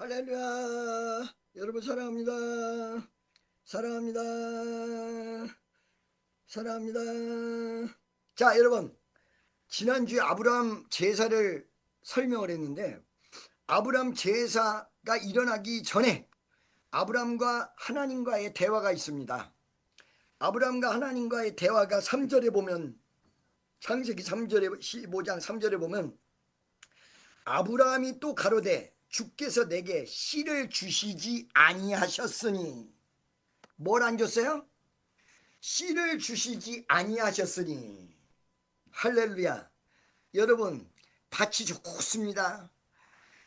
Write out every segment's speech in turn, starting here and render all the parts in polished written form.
할렐루야. 여러분 사랑합니다. 사랑합니다. 사랑합니다. 자, 여러분. 지난주에 아브라함 제사를 설명을 했는데 아브라함 제사가 일어나기 전에 아브라함과 하나님과의 대화가 있습니다. 아브라함과 하나님과의 대화가 3절에 보면 창세기 3절에 15장 3절에 보면 아브라함이 또 가로되 주께서 내게 씨를 주시지 아니하셨으니 뭘 안 줬어요? 씨를 주시지 아니하셨으니. 할렐루야. 여러분, 밭이 좋습니다.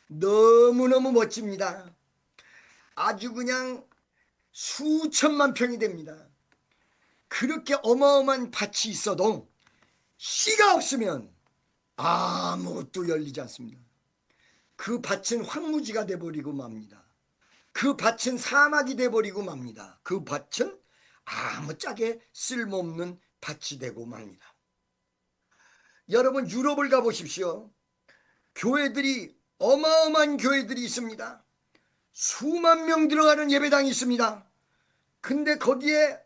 너무너무 멋집니다. 아주 그냥 수천만 평이 됩니다. 그렇게 어마어마한 밭이 있어도 씨가 없으면 아무것도 열리지 않습니다. 그 밭은 황무지가 돼버리고 맙니다. 그 밭은 사막이 돼버리고 맙니다. 그 밭은 아무짝에 쓸모없는 밭이 되고 맙니다. 여러분, 유럽을 가보십시오. 교회들이 어마어마한 교회들이 있습니다. 수만 명 들어가는 예배당이 있습니다. 근데 거기에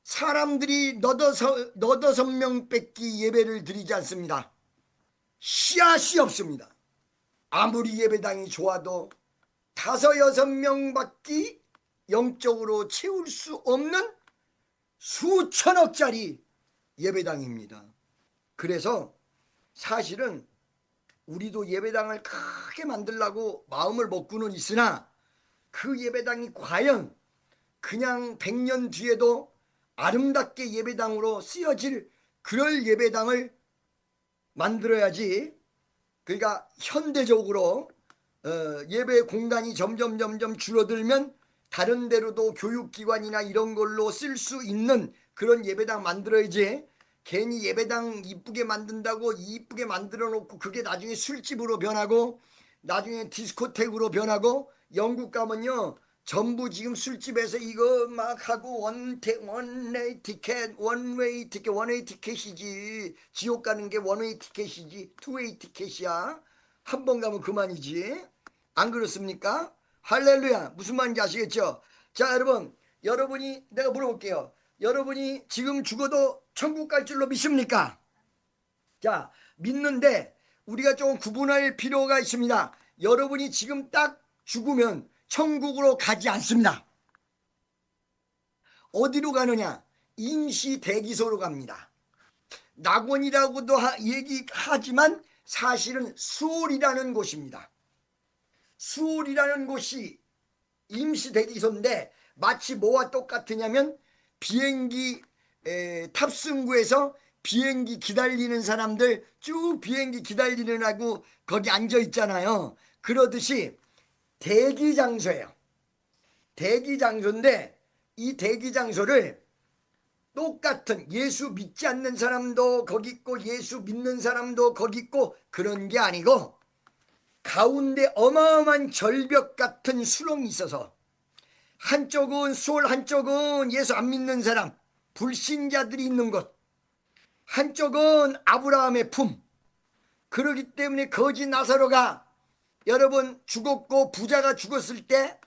사람들이 너더섯 명 뺏기 예배를 드리지 않습니다. 씨앗이 없습니다. 아무리 예배당이 좋아도 다섯 여섯 명밖에 영적으로 채울 수 없는 수천억짜리 예배당입니다. 그래서 사실은 우리도 예배당을 크게 만들려고 마음을 먹고는 있으나 그 예배당이 과연 그냥 100년 뒤에도 아름답게 예배당으로 쓰여질 그럴 예배당을 만들어야지. 그러니까 현대적으로 예배 공간이 점점 줄어들면 다른 데로도 교육기관이나 이런 걸로 쓸 수 있는 그런 예배당 만들어야지. 괜히 예배당 이쁘게 만든다고 이쁘게 만들어 놓고 그게 나중에 술집으로 변하고 나중에 디스코텍으로 변하고, 영국 가면요 전부 지금 술집에서 이거 막 하고 원웨이 티켓, 원웨이 티켓이지. 지옥 가는 게 원웨이 티켓이지 투웨이 티켓이야. 한 번 가면 그만이지. 안 그렇습니까? 할렐루야. 무슨 말인지 아시겠죠? 자, 여러분, 여러분이 내가 물어볼게요. 여러분이 지금 죽어도 천국 갈 줄로 믿습니까? 자, 믿는데 우리가 조금 구분할 필요가 있습니다. 여러분이 지금 딱 죽으면 천국으로 가지 않습니다. 어디로 가느냐? 임시 대기소로 갑니다. 낙원이라고도 얘기하지만 사실은 수올이라는 곳입니다. 수올이라는 곳이 임시 대기소인데 마치 뭐와 똑같으냐면 비행기 탑승구에서 비행기 기다리는 사람들 쭉 비행기 기다리느라고 거기 앉아 있잖아요. 그러듯이 대기장소예요. 대기장소인데 이 대기장소를 똑같은, 예수 믿지 않는 사람도 거기 있고 예수 믿는 사람도 거기 있고 그런 게 아니고 가운데 어마어마한 절벽 같은 수렁이 있어서 한쪽은 수월, 한쪽은 예수 안 믿는 사람 불신자들이 있는 곳, 한쪽은 아브라함의 품. 그러기 때문에 거지 나사로가 여러분 죽었고 부자가 죽었을 때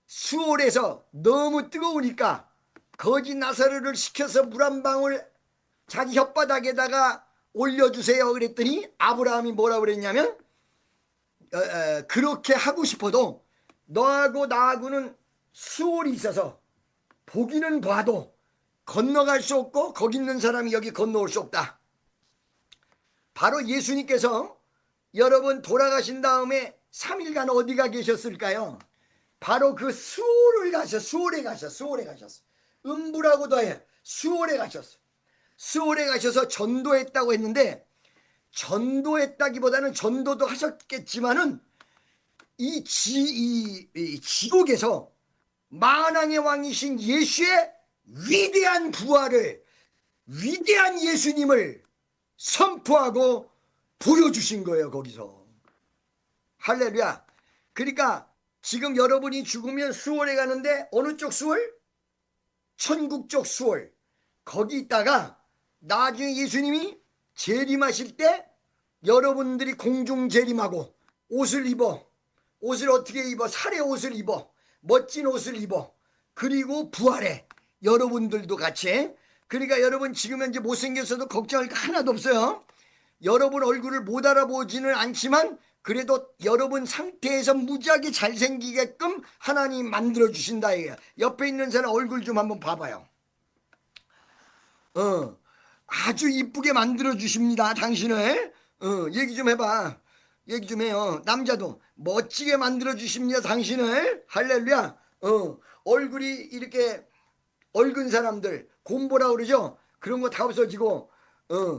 수월에서 너무 뜨거우니까 거지 나사로를 시켜서 물 한 방울 자기 혓바닥에다가 올려주세요 그랬더니 아브라함이 뭐라 그랬냐면 그렇게 하고 싶어도 너하고 나하고는 수월이 있어서 보기는 봐도 건너갈 수 없고 거기 있는 사람이 여기 건너올 수 없다. 바로 예수님께서 여러분 돌아가신 다음에 3일간 어디가 계셨을까요? 바로 그 수월에 가셨어. 음부라고도 해. 수월에 가셨어. 수월에 가셔서 전도했다고 했는데, 전도했다기보다는 전도도 하셨겠지만은 이 지옥에서 만왕의 왕이신 예수의 위대한 부활을, 위대한 예수님을 선포하고 보여주신 거예요 거기서. 할렐루야. 그러니까 지금 여러분이 죽으면 수월에 가는데 어느 쪽 수월? 천국 쪽 수월. 거기 있다가 나중에 예수님이 재림하실 때 여러분들이 공중 재림하고 옷을 입어 옷을 어떻게 입어? 살의 옷을 입어. 멋진 옷을 입어. 그리고 부활해. 여러분들도 같이. 그러니까 여러분 지금 현재 못생겼어도 걱정할 거 하나도 없어요. 여러분 얼굴을 못 알아보지는 않지만 그래도 여러분 상태에서 무지하게 잘생기게끔 하나님 만들어 주신다 이거야. 옆에 있는 사람 얼굴 좀 한번 봐봐요. 아주 이쁘게 만들어 주십니다 당신을. 얘기 좀 해봐. 얘기 좀 해요. 남자도 멋지게 만들어 주십니다 당신을. 할렐루야. 얼굴이 이렇게 얼근 사람들 곰보라 그러죠. 그런 거 다 없어지고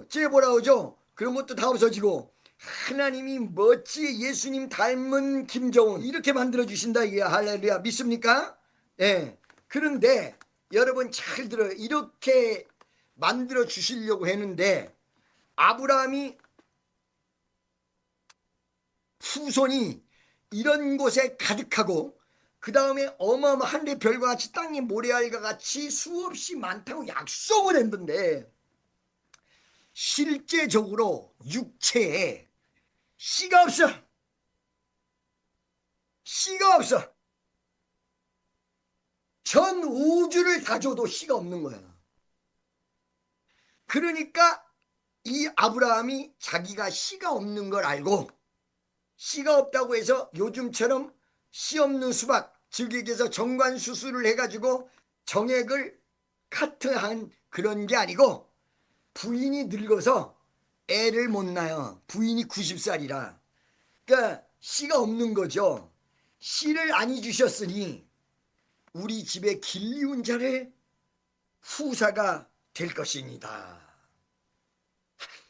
째보라 그러죠. 그런 것도 다 없어지고 하나님이 멋지게 예수님 닮은 김정은 이렇게 만들어 주신다 이게. 할렐루야. 믿습니까? 예. 그런데 여러분 잘 들어요. 이렇게 만들어 주시려고 했는데 아브라함이 후손이 이런 곳에 가득하고 그 다음에 어마어마한 데 별과 같이 땅의 모래알과 같이 수없이 많다고 약속을 했는데 실제적으로 육체에 씨가 없어. 씨가 없어. 전 우주를 다 줘도 씨가 없는 거야. 그러니까 이 아브라함이 자기가 씨가 없는 걸 알고 씨가 없다고 해서 요즘처럼 씨 없는 수박, 즉 얘기해서 정관 수술을 해가지고 정액을 카트한 그런 게 아니고 부인이 늙어서 애를 못 낳아요. 부인이 90살이라. 그러니까 씨가 없는 거죠. 씨를 안 주셨으니 우리 집에 길리운 자를 후사가 될 것입니다.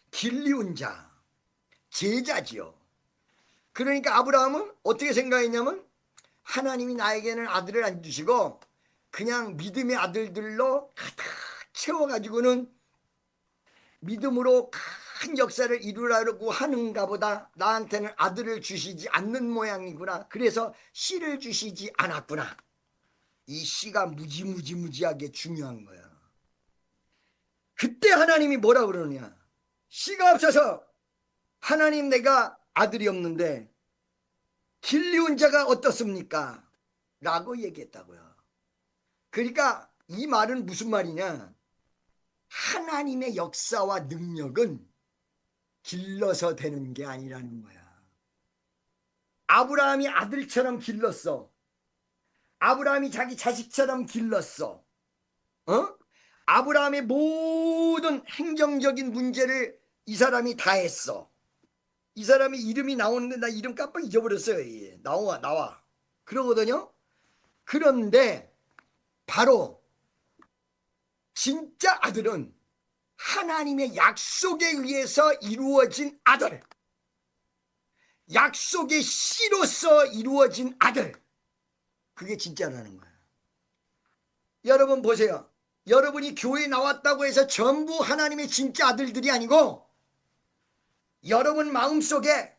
길리운 자, 제자지요. 그러니까 아브라함은 어떻게 생각했냐면 하나님이 나에게는 아들을 안 주시고 그냥 믿음의 아들들로 가득 채워가지고는 믿음으로 큰 역사를 이루려고 하는가 보다. 나한테는 아들을 주시지 않는 모양이구나. 그래서 씨를 주시지 않았구나. 이 씨가 무지무지무지하게 중요한 거야. 그때 하나님이 뭐라 그러느냐. 씨가 없어서 하나님 내가 아들이 없는데 길리운 자가 어떻습니까? 라고 얘기했다고요. 그러니까 이 말은 무슨 말이냐. 하나님의 역사와 능력은 길러서 되는 게 아니라는 거야. 아브라함이 아들처럼 길렀어. 아브라함이 자기 자식처럼 길렀어. 아브라함의 모든 행정적인 문제를 이 사람이 다 했어. 이 사람이 이름이 나오는데 나 이름 깜빡 잊어버렸어요. 나와. 그러거든요. 그런데 바로 진짜 아들은 하나님의 약속에 의해서 이루어진 아들. 약속의 씨로서 이루어진 아들. 그게 진짜라는 거야. 여러분 보세요. 여러분이 교회에 나왔다고 해서 전부 하나님의 진짜 아들들이 아니고 여러분 마음속에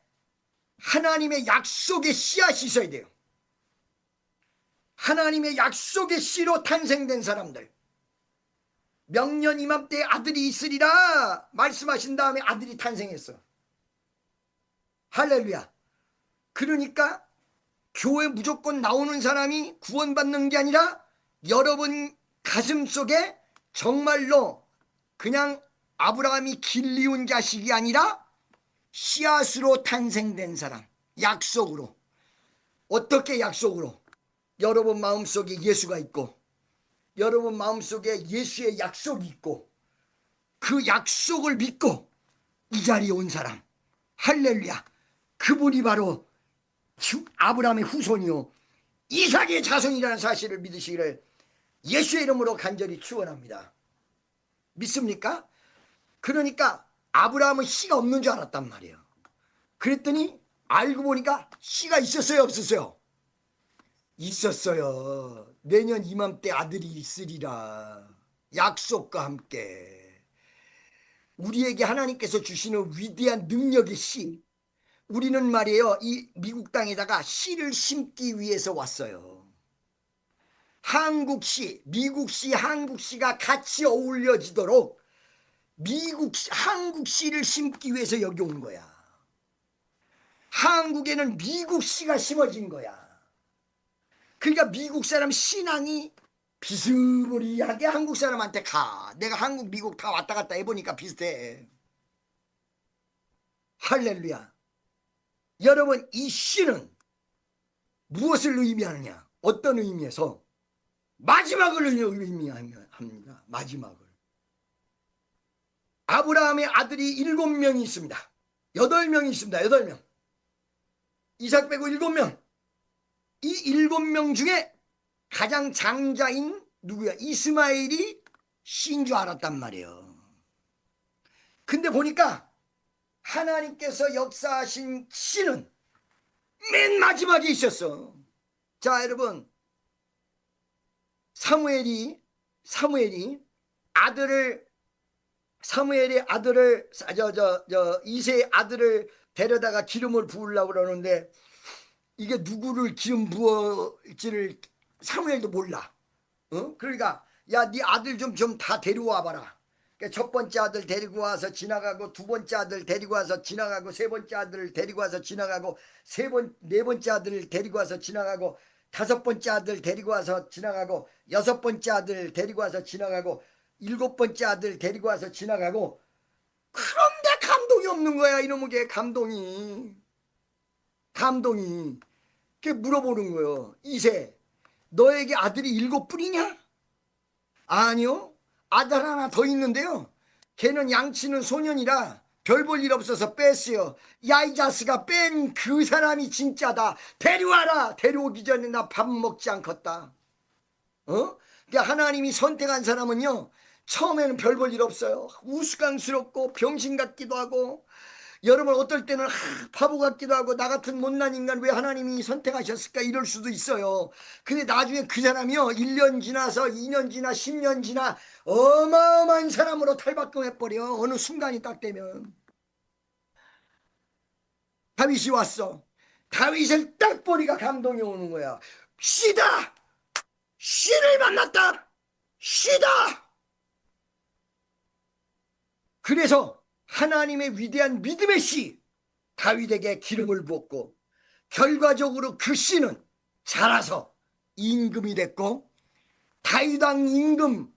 하나님의 약속의 씨앗이 있어야 돼요. 하나님의 약속의 씨로 탄생된 사람들. 명년 이맘때 아들이 있으리라 말씀하신 다음에 아들이 탄생했어. 할렐루야. 그러니까 교회 무조건 나오는 사람이 구원받는 게 아니라 여러분 가슴 속에 정말로 그냥 아브라함이 길리운 자식이 아니라 씨앗으로 탄생된 사람. 약속으로. 어떻게 약속으로? 여러분 마음속에 예수가 있고 여러분 마음속에 예수의 약속이 있고 그 약속을 믿고 이 자리에 온 사람. 할렐루야. 그분이 바로 아브라함의 후손이요 이삭의 자손이라는 사실을 믿으시기를 예수의 이름으로 간절히 축원합니다. 믿습니까? 그러니까 아브라함은 씨가 없는 줄 알았단 말이에요. 그랬더니 알고 보니까 씨가 있었어요 없었어요? 있었어요. 내년 이맘때 아들이 있으리라. 약속과 함께 우리에게 하나님께서 주시는 위대한 능력의 씨. 우리는 말이에요 이 미국 땅에다가 씨를 심기 위해서 왔어요. 한국시, 미국시, 한국시가 같이 어울려지도록 한국시를 심기 위해서 여기 온 거야. 한국에는 미국 씨가 심어진 거야. 그러니까 미국 사람 신앙이 비스무리하게 한국 사람한테 가. 내가 한국 미국 다 왔다 갔다 해보니까 비슷해. 할렐루야. 여러분, 이 씨는 무엇을 의미하느냐? 어떤 의미에서? 마지막을 의미합니다. 마지막을. 아브라함의 아들이 7명이 있습니다. 8명이 있습니다. 8명. 이삭 빼고 7명. 이 7명 중에 가장 장자인 누구야? 이스마엘이 씨인 줄 알았단 말이에요. 근데 보니까 하나님께서 역사하신 씨는 맨 마지막에 있었어. 자, 여러분, 사무엘의 아들을 이새의 아들을 데려다가 기름을 부으려고 그러는데 이게 누구를 기름 부을지를 사무엘도 몰라. 그러니까 야, 네 아들 좀 다 데려와 봐라. 그러니까 첫 번째 아들 데리고 와서 지나가고, 두 번째 아들 데리고 와서 지나가고, 세 번째 아들을 데리고 와서 지나가고, 네 번째 아들을 데리고 와서 지나가고, 다섯 번째 아들 데리고 와서 지나가고, 여섯 번째 아들 데리고 와서 지나가고, 일곱 번째 아들 데리고 와서 지나가고. 그런데 감동이 없는 거야. 이놈의 게 감동이. 그게 물어보는 거예요. 이세, 너에게 아들이 7뿐이냐? 아니요, 아들 하나 더 있는데요, 걔는 양치는 소년이라 별 볼 일 없어서 뺐어요. 야, 이 자식아, 뺀 그 사람이 진짜다. 데려와라. 데려오기 전에 나 밥 먹지 않겠다. 그러니까 하나님이 선택한 사람은요, 처음에는 별 볼 일 없어요. 우스꽝스럽고 병신 같기도 하고, 여러분 어떨 때는 바보 같기도 하고, 나 같은 못난 인간 왜 하나님이 선택하셨을까 이럴 수도 있어요. 근데 나중에 그 사람이요, 1년 지나서 2년 지나 10년 지나 어마어마한 사람으로 탈바꿈해버려. 어느 순간이 딱 되면. 다윗이 왔어. 다윗을 딱 보니까 감동이 오는 거야. 씨다! 씨를 만났다! 씨다! 그래서 하나님의 위대한 믿음의 씨 다윗에게 기름을 부었고, 결과적으로 그 씨는 자라서 임금이 됐고, 다윗 왕 임금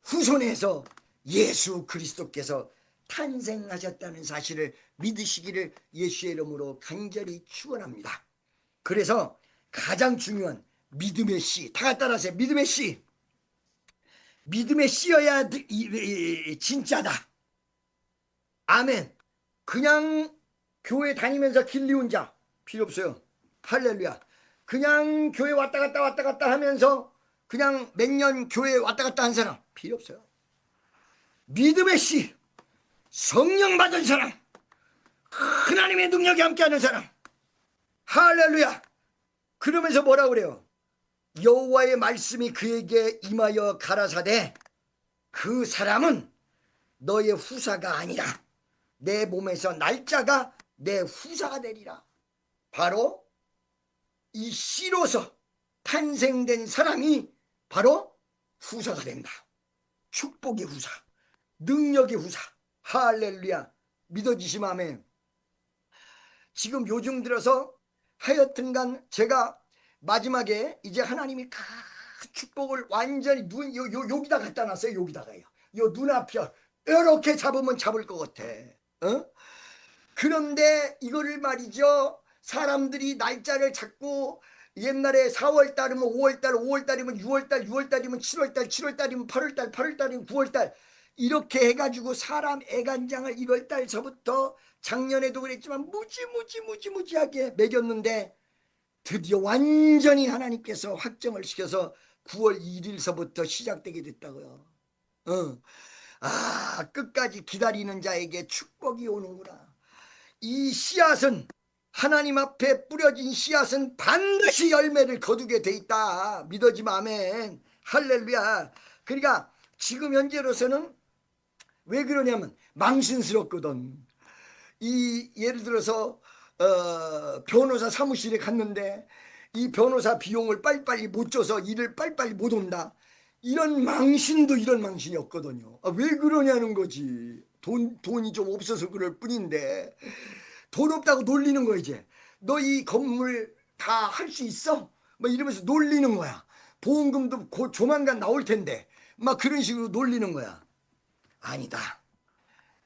후손에서 예수 그리스도께서 탄생하셨다는 사실을 믿으시기를 예수의 이름으로 간절히 축원합니다. 그래서 가장 중요한 믿음의 씨, 다 따라하세요. 믿음의 씨. 믿음의 씨여야 진짜다. 아멘. 그냥 교회 다니면서 길리운 자 필요 없어요. 할렐루야. 그냥 교회 왔다 갔다 하면서 그냥 몇 년 교회 왔다 갔다 한 사람 필요 없어요. 믿음의 씨, 성령 받은 사람, 하나님의 능력이 함께하는 사람. 할렐루야. 그러면서 뭐라 그래요? 여호와의 말씀이 그에게 임하여 가라사대 그 사람은 너의 후사가 아니라 내 몸에서 날짜가 내 후사가 되리라. 바로 이 씨로서 탄생된 사람이 바로 후사가 된다. 축복의 후사, 능력의 후사. 할렐루야. 믿어지시면 아멘. 지금 요즘 들어서 하여튼간 제가 마지막에 이제 하나님이 그 축복을 완전히 여기다 갖다 놨어요. 여기다가요. 요 눈앞이요. 이렇게 잡으면 잡을 것 같아. 그런데 이거를 말이죠, 사람들이 날짜를 잡고 옛날에 4월 달이면 5월 달, 5월 달이면 6월 달, 6월 달이면 7월 달, 7월 달이면 8월 달, 8월 달이면 9월 달, 이렇게 해가지고 사람 애간장을 1월 달서부터 작년에도 그랬지만 무지하게 매겼는데 드디어 완전히 하나님께서 확정을 시켜서 9월 1일서부터 시작되게 됐다고요. 끝까지 기다리는 자에게 축복이 오는구나. 이 씨앗은, 하나님 앞에 뿌려진 씨앗은 반드시 열매를 거두게 돼 있다. 믿어지면 아멘. 할렐루야. 그러니까 지금 현재로서는 왜 그러냐면 망신스럽거든. 예를 들어서 변호사 사무실에 갔는데 이 변호사 비용을 빨리빨리 못 줘서 일을 빨리빨리 못 온다. 이런 망신도 이런 망신이 없거든요. 왜 그러냐는 거지. 돈이 좀 없어서 그럴 뿐인데. 돈 없다고 놀리는 거야 이제. 너 이 건물 다 할 수 있어? 막 이러면서 놀리는 거야. 보험금도 곧 조만간 나올 텐데 막 그런 식으로 놀리는 거야. 아니다.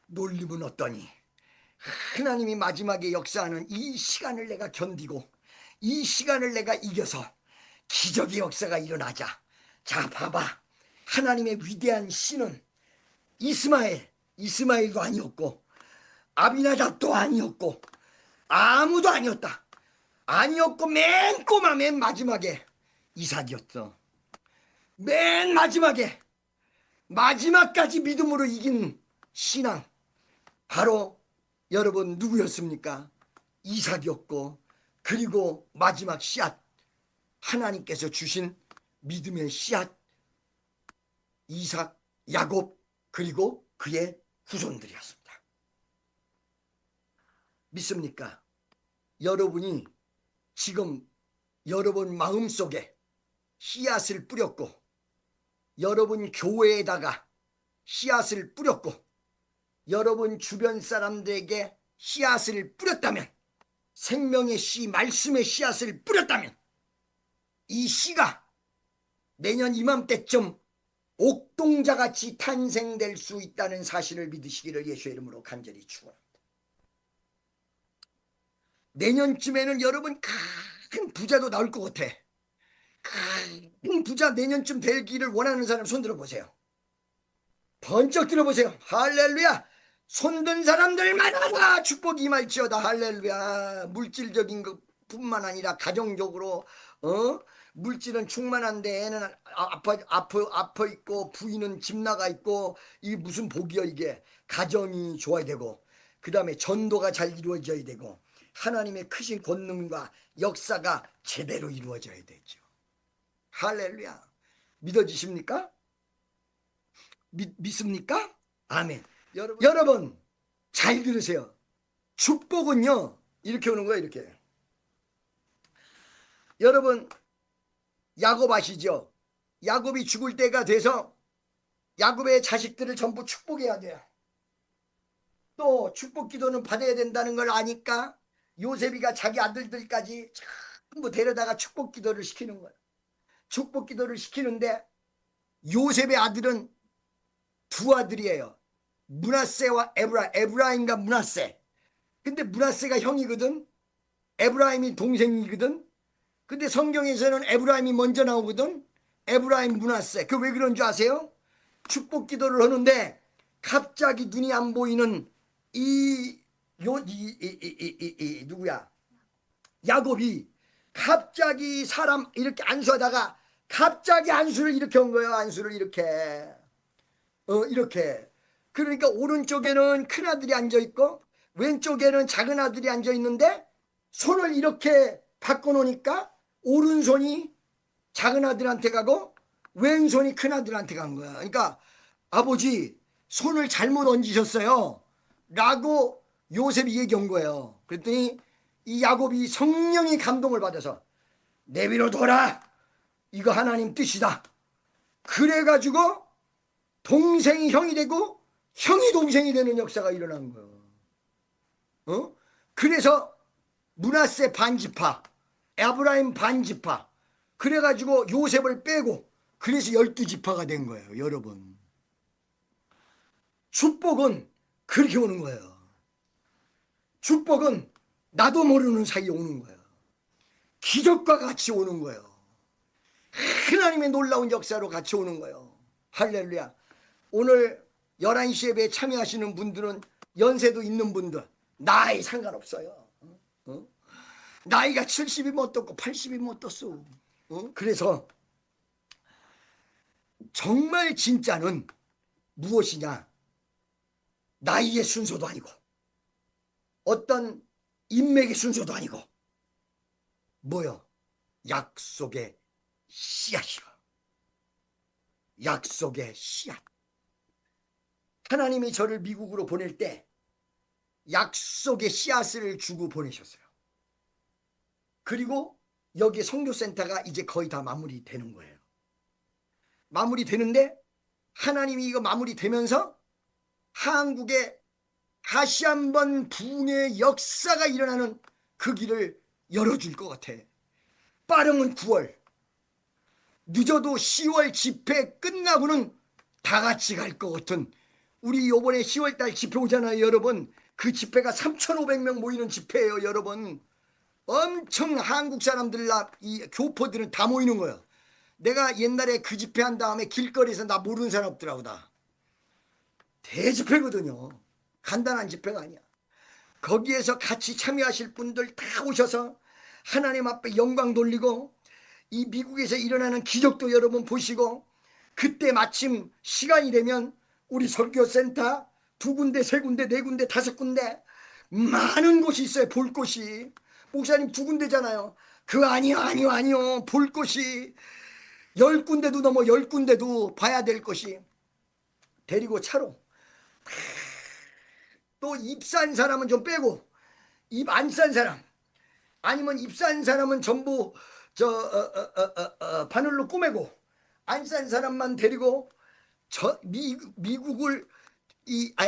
놀림은 어떠니? 하나님이 마지막에 역사하는 이 시간을 내가 견디고 이 시간을 내가 이겨서 기적의 역사가 일어나자. 자, 봐봐. 하나님의 위대한 신은 이스마엘도 아니었고 아비나답도 아니었고 아무도 아니었다. 아니었고 맨 꼬마 맨 마지막에 이삭이었어. 맨 마지막까지 믿음으로 이긴 신앙 바로 여러분 누구였습니까? 이삭이었고 그리고 마지막 씨앗 하나님께서 주신 믿음의 씨앗 이삭, 야곱 그리고 그의 후손들이었습니다. 믿습니까? 여러분이 지금 여러분 마음속에 씨앗을 뿌렸고 여러분 교회에다가 씨앗을 뿌렸고 여러분 주변 사람들에게 씨앗을 뿌렸다면 생명의 씨 말씀의 씨앗을 뿌렸다면 이 씨가 내년 이맘때쯤 옥동자같이 탄생될 수 있다는 사실을 믿으시기를 예수의 이름으로 간절히 축원합니다. 내년쯤에는 여러분 큰 부자도 나올 것 같아. 큰 부자 내년쯤 되기를 원하는 사람 손 들어보세요. 번쩍 들어보세요. 할렐루야. 손든 사람들마다 축복이 임할지어다. 할렐루야. 물질적인 것뿐만 아니라 가정적으로 물질은 충만한데 애는 아파 있고 부인은 집 나가 있고 이게 무슨 복이야 이게. 가정이 좋아야 되고 그 다음에 전도가 잘 이루어져야 되고 하나님의 크신 권능과 역사가 제대로 이루어져야 되죠. 할렐루야. 믿어지십니까? 믿습니까? 아멘. 여러분 잘 들으세요. 축복은요 이렇게 오는 거예요. 이렇게. 여러분 야곱 아시죠? 야곱이 죽을 때가 돼서 야곱의 자식들을 전부 축복해야 돼요. 또 축복 기도는 받아야 된다는 걸 아니까 요셉이가 자기 아들들까지 전부 데려다가 축복 기도를 시키는 거예요. 축복 기도를 시키는데 요셉의 아들은 두 아들이에요. 므낫세와 에브라임과 므낫세. 근데 므낫세가 형이거든. 에브라임이 동생이거든. 근데 성경에서는 에브라임이 먼저 나오거든. 에브라임 므낫세. 그 왜 그런 줄 아세요? 축복 기도를 하는데 갑자기 눈이 안 보이는 누구야? 야곱이 갑자기 사람 이렇게 안수하다가 갑자기 안수를 이렇게 한 거예요. 안수를 이렇게. 이렇게. 그러니까 오른쪽에는 큰아들이 앉아있고 왼쪽에는 작은 아들이 앉아있는데 손을 이렇게 바꿔놓으니까 오른손이 작은 아들한테 가고 왼손이 큰아들한테 간 거야. 그러니까 아버지 손을 잘못 얹으셨어요 라고 요셉이 얘기한 거예요. 그랬더니 이 야곱이 성령의 감동을 받아서 내비로 둬라. 이거 하나님 뜻이다. 그래가지고 동생이 형이 되고 형이 동생이 되는 역사가 일어난 거예요. 그래서 므낫세 반지파, 에브라임 반지파, 그래가지고 요셉을 빼고 그래서 12지파가 된 거예요. 여러분 축복은 그렇게 오는 거예요. 축복은 나도 모르는 사이에 오는 거예요. 기적과 같이 오는 거예요. 하나님의 놀라운 역사로 같이 오는 거예요. 할렐루야. 오늘 11시 예배에 참여하시는 분들은 연세도 있는 분들 나이 상관없어요. 나이가 70이 못 떴고 80이 못 떴어. 그래서 정말 진짜는 무엇이냐? 나이의 순서도 아니고 어떤 인맥의 순서도 아니고 뭐요? 약속의 씨앗이요. 약속의 씨앗. 하나님이 저를 미국으로 보낼 때 약속의 씨앗을 주고 보내셨어요. 그리고 여기 선교센터가 이제 거의 다 마무리되는 거예요. 마무리되는데 하나님이 이거 마무리되면서 한국에 다시 한번 부흥의 역사가 일어나는 그 길을 열어줄 것 같아. 빠르면 9월, 늦어도 10월 집회 끝나고는 다 같이 갈 것 같은, 우리 요번에 10월달 집회 오잖아요 여러분. 그 집회가 3,500명 모이는 집회예요 여러분. 엄청 한국 사람들, 이 교포들은 다 모이는 거예요. 내가 옛날에 그 집회 한 다음에 길거리에서 나 모르는 사람 없더라고. 다 대집회거든요. 간단한 집회가 아니야. 거기에서 같이 참여하실 분들 다 오셔서 하나님 앞에 영광 돌리고, 이 미국에서 일어나는 기적도 여러분 보시고, 그때 마침 시간이 되면 우리 설교센터 2군데, 3군데, 4군데, 5군데 많은 곳이 있어요. 볼 곳이. 목사님 2군데잖아요. 그 아니요. 볼 곳이 10군데도 넘어, 10군데도 봐야 될 것이. 데리고 차로 또 입산 사람은 좀 빼고, 입 안 싼 사람, 아니면 입 싼 사람은 전부 바늘로 꼬매고, 안 싼 사람만 데리고 미국을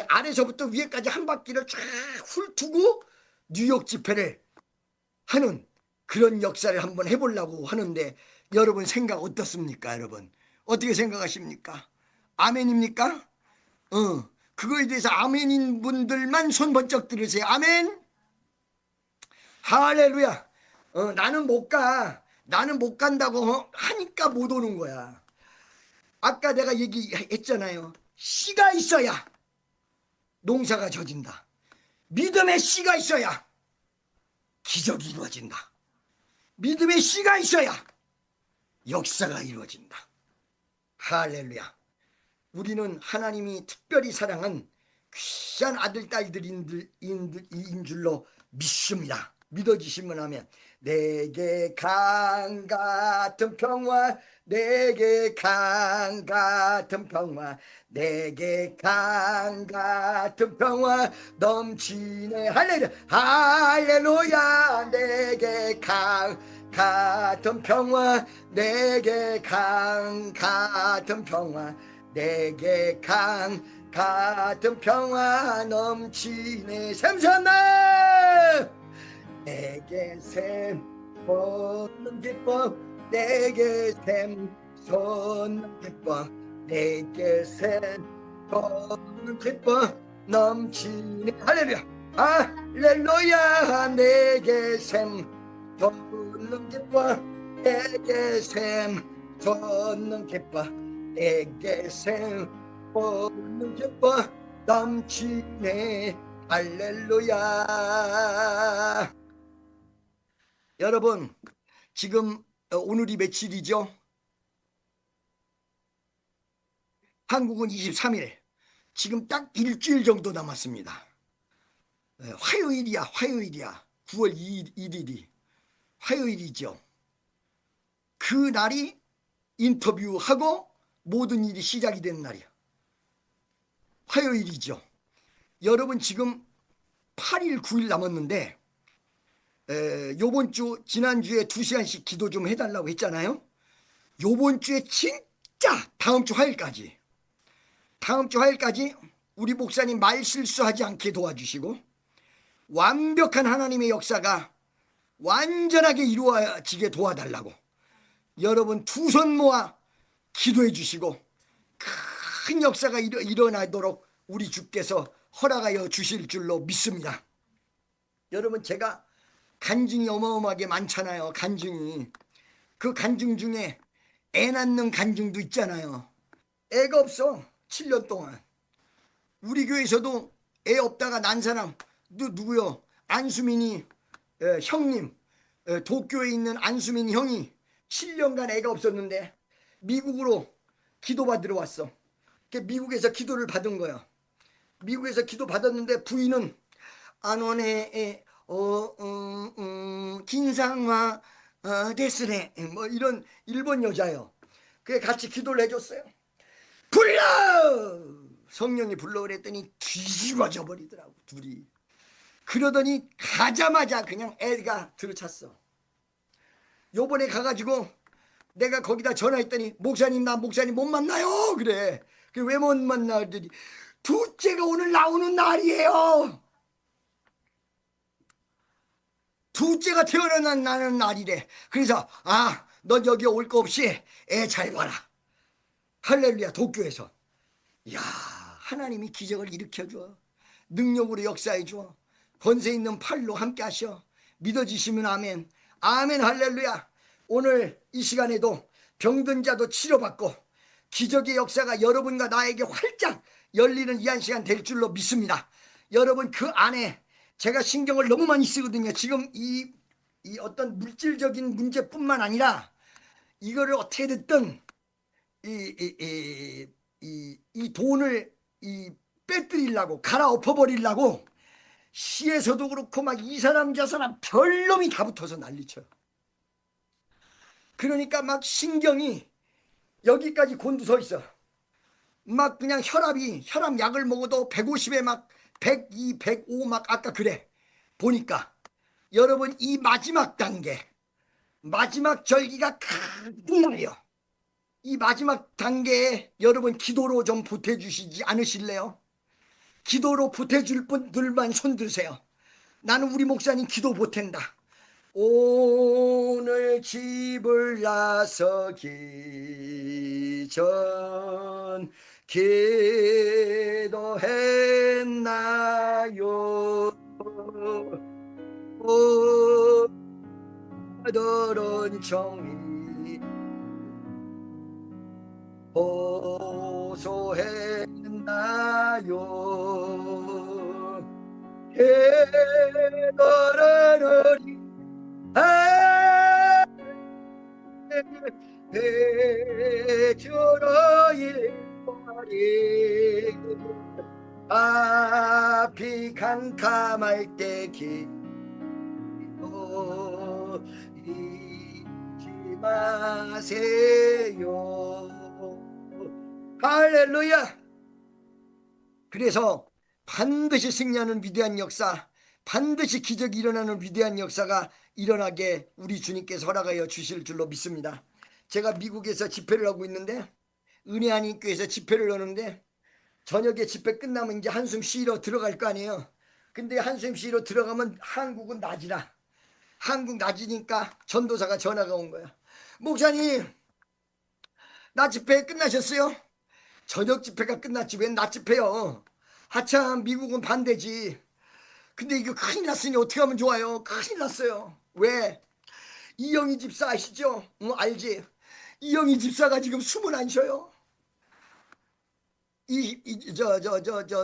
아래서부터 위에까지 한 바퀴를 쫙 훑고 뉴욕 집회를 하는 그런 역사를 한번 해보려고 하는데, 여러분 생각 어떻습니까? 여러분 어떻게 생각하십니까? 아멘입니까? 그거에 대해서 아멘인 분들만 손 번쩍 들으세요. 아멘. 할렐루야. 나는 못 가. 나는 못 간다고 하니까 못 오는 거야. 아까 내가 얘기했잖아요. 씨가 있어야 농사가 져진다. 믿음의 씨가 있어야 기적이 이루어진다. 믿음의 씨가 있어야 역사가 이루어진다. 할렐루야. 우리는 하나님이 특별히 사랑한 귀한 아들 딸들인 줄로 믿습니다. 믿어지시면 하면, 내게 강 같은 평화, 내게 강 같은 평화, 내게 강 같은 평화 넘치네. 할렐루야. 할렐루야. 내게 강 같은 평화, 내게 강 같은 평화, 내게 강 같은 평화 넘치네. 샘선나 내게 샘 솟는 기쁨, 내게 샘 솟는 기쁨, 내게 샘 솟는 기쁨 넘치네. 할렐루야. 할렐루야. 내게 샘 솟는 기쁨, 내게 샘 솟는 기쁨, 내게 샘 솟는 기쁨 넘치네. 할렐루야. 여러분 지금 오늘이 며칠이죠? 한국은 23일. 지금 딱 일주일 정도 남았습니다. 화요일이야. 9월 1일이 화요일이죠. 그 날이 인터뷰하고 모든 일이 시작이 된 날이야. 화요일이죠. 여러분 지금 8일 9일 남았는데, 요번 주 지난주에 2시간씩 기도 좀 해달라고 했잖아요. 요번 주에 진짜 다음 주 화요일까지 우리 목사님 말 실수하지 않게 도와주시고, 완벽한 하나님의 역사가 완전하게 이루어지게 도와달라고 여러분 두 손 모아 기도해 주시고, 큰 역사가 일어나도록 우리 주께서 허락하여 주실 줄로 믿습니다. 여러분 제가 간증이 어마어마하게 많잖아요. 간증이. 그 간증 중에 애 낳는 간증도 있잖아요. 애가 없어. 7년 동안. 우리 교회에서도 애 없다가 난 사람 누구요? 안수민이 형님, 도쿄에 있는 안수민 형이 7년간 애가 없었는데 미국으로 기도받으러 왔어. 미국에서 기도를 받은 거야. 미국에서 기도 받았는데 부인은 안 오네, 긴상화 데스네, 뭐 이런 일본 여자요. 그래 같이 기도를 해줬어요. 불러! 성령이 불러 그랬더니 뒤집어져 버리더라고 둘이. 그러더니 가자마자 그냥 애가 들어찼어. 요번에 가가지고 내가 거기다 전화했더니, 목사님 나 목사님 못 만나요. 그래 왜 못 만나 그랬더니 둘째가 오늘 나오는 날이에요. 둘째가 태어나는 날이래. 그래서 넌 여기 올 거 없이 애 잘 봐라. 할렐루야. 도쿄에서 야, 하나님이 기적을 일으켜줘. 능력으로 역사해줘. 권세 있는 팔로 함께 하셔. 믿어지시면 아멘. 아멘. 할렐루야. 오늘 이 시간에도 병든 자도 치료받고 기적의 역사가 여러분과 나에게 활짝 열리는 이 한 시간 될 줄로 믿습니다. 여러분 그 안에 제가 신경을 너무 많이 쓰거든요. 지금 이 어떤 물질적인 문제뿐만 아니라 이거를 어떻게 됐든 이 돈을 빼뜨리려고 갈아엎어 버리려고 시에서도 그렇고 막 이 사람 저 사람 별놈이 다 붙어서 난리쳐. 그러니까 막 신경이 여기까지 곤두서 있어. 막 그냥 혈압 약을 먹어도 150에 막 102, 105 막 아까 그래. 보니까 여러분 이 마지막 단계, 마지막 절기가 큰 날이요. 이 마지막 단계에 여러분 기도로 좀 보태주시지 않으실래요? 기도로 보태줄 분들만 손 드세요. 나는 우리 목사님 기도 보탠다. 오늘 집을 나서기 전 기도했나요? 오늘은 정이 호소했나요? 해거라너리 해주러일 말이 앞이 캄캄할 때 기도 잊지 마세요. 할렐루야. 그래서 반드시 승리하는 위대한 역사, 반드시 기적이 일어나는 위대한 역사가 일어나게 우리 주님께서 허락하여 주실 줄로 믿습니다. 제가 미국에서 집회를 하고 있는데 은혜 안인 교회에서 집회를 하는데 저녁에 집회 끝나면 이제 한숨 쉬러 들어갈 거 아니에요. 근데 한숨 쉬러 들어가면 한국은 낮이라. 한국 낮이니까 전도사가 전화가 온 거야. 목사님, 낮 집회 끝나셨어요? 저녁 집회가 끝났지 웬 낮 집회요? 하참 미국은 반대지. 근데 이거 큰일 났으니 어떻게 하면 좋아요? 큰일 났어요. 왜? 이영희 집사 아시죠? 알지? 이영희 집사가 지금 숨을 안 쉬어요.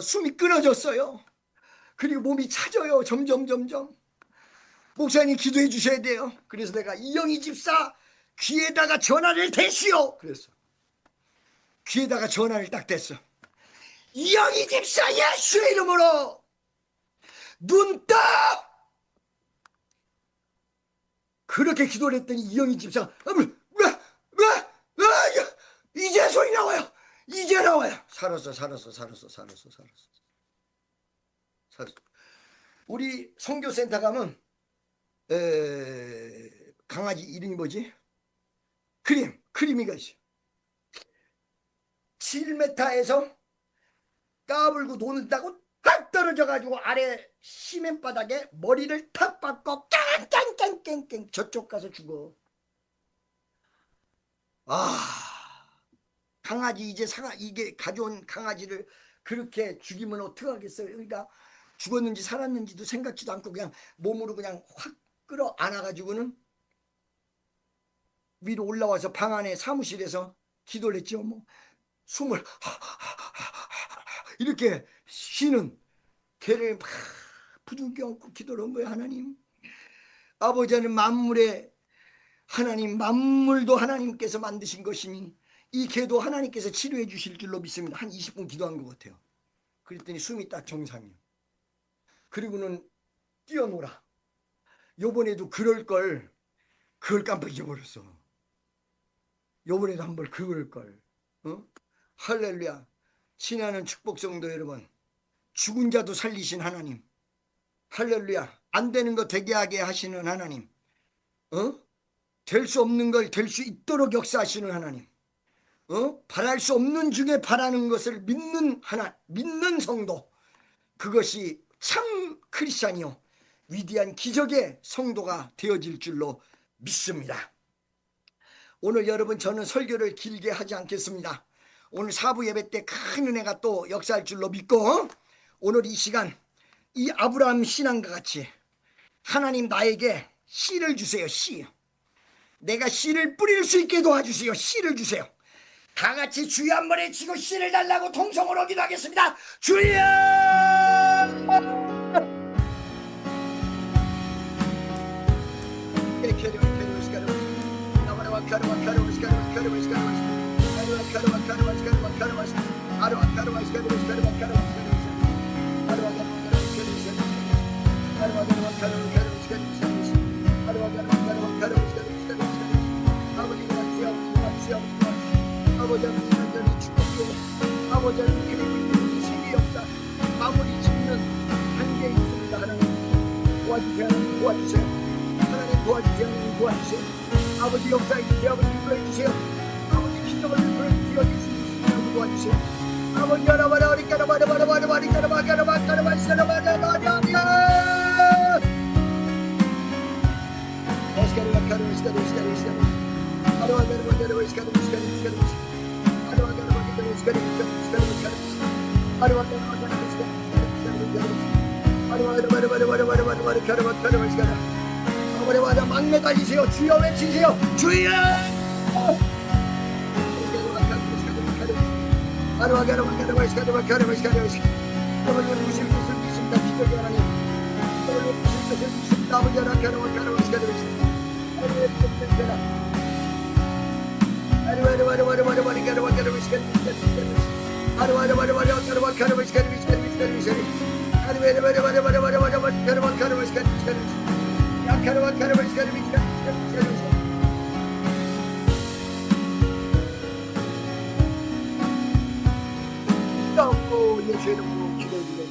숨이 끊어졌어요. 그리고 몸이 차져요. 점점. 목사님 기도해 주셔야 돼요. 그래서 내가 이영희 집사 귀에다가 전화를 대시오. 그랬어. 귀에다가 전화를 딱 댔어. 이영희 집사 예수의 이름으로 눈 떠! 그렇게 기도를 했더니 이영희 집사가 이제 소리 나와요. 이제 나와요. 살았어. 우리 선교센터 가면 강아지 이름이 뭐지? 크림이가 있어. 7m에서 까불고 노는다고 탁 떨어져가지고 아래 시멘바닥에 머리를 탁 박고 깽깽깽깽깽 저쪽 가서 죽어. 강아지 이게 가져온 강아지를 그렇게 죽이면 어떡하겠어요. 그러니까 죽었는지 살았는지도 생각지도 않고 그냥 몸으로 그냥 확 끌어 안아가지고는 위로 올라와서 방 안에 사무실에서 기도를 했죠. 뭐 숨을 이렇게 쉬는 걔를 막 부둥켜 안고 기도를 한 거예요. 하나님, 아버지는 만물의 하나님, 만물도 하나님께서 만드신 것이니 이 개도 하나님께서 치료해 주실 줄로 믿습니다. 한 20분 기도한 것 같아요. 그랬더니 숨이 딱 정상이에요. 그리고는 뛰어놀아. 요번에도 그걸 깜빡 잊어버렸어. 요번에도 한번 그걸 할렐루야. 신하는 축복 성도 여러분, 죽은 자도 살리신 하나님, 할렐루야. 안 되는 거 되게 하게 하시는 하나님, 될 수 없는 걸 될 수 있도록 역사하시는 하나님, 바랄 수 없는 중에 바라는 것을 믿는 믿는 성도, 그것이 참 크리스찬이요 위대한 기적의 성도가 되어질 줄로 믿습니다. 오늘 여러분, 저는 설교를 길게 하지 않겠습니다. 오늘 사부 예배 때 큰 은혜가 또 역사할 줄로 믿고, 오늘 이 시간 이 아브라함 신앙과 같이 하나님 나에게 씨를 주세요. 씨, 내가 씨를 뿌릴 수 있게 도와주세요. 씨를 주세요. 다 같이 주여 한 번에 치고 씨를 달라고 통성으로 기도하겠습니다. 주여! 아버지는 완전히 죽었고, 아버지는 그리고 있는 세계 역사 마무리 짓는 한계에 있습니다. 하나님 도와주세요. 하나님 도와주세요. 하나님 도와주세요. 하나님 도와주세요. 아버지 역사에 있게 아버지 불러주세요. 아버지 기적을 불러주세요. 예수님 이름으로 도와주세요. 아버지 하나바라 막 매달리세요. 주여 외치세요. 주여! 여러분 무슨 뜻을 믿습니다. 기적이 하나님, 여러분 무슨 뜻을 믿습니다. 아버지 예수 이름으로 기도드립니다.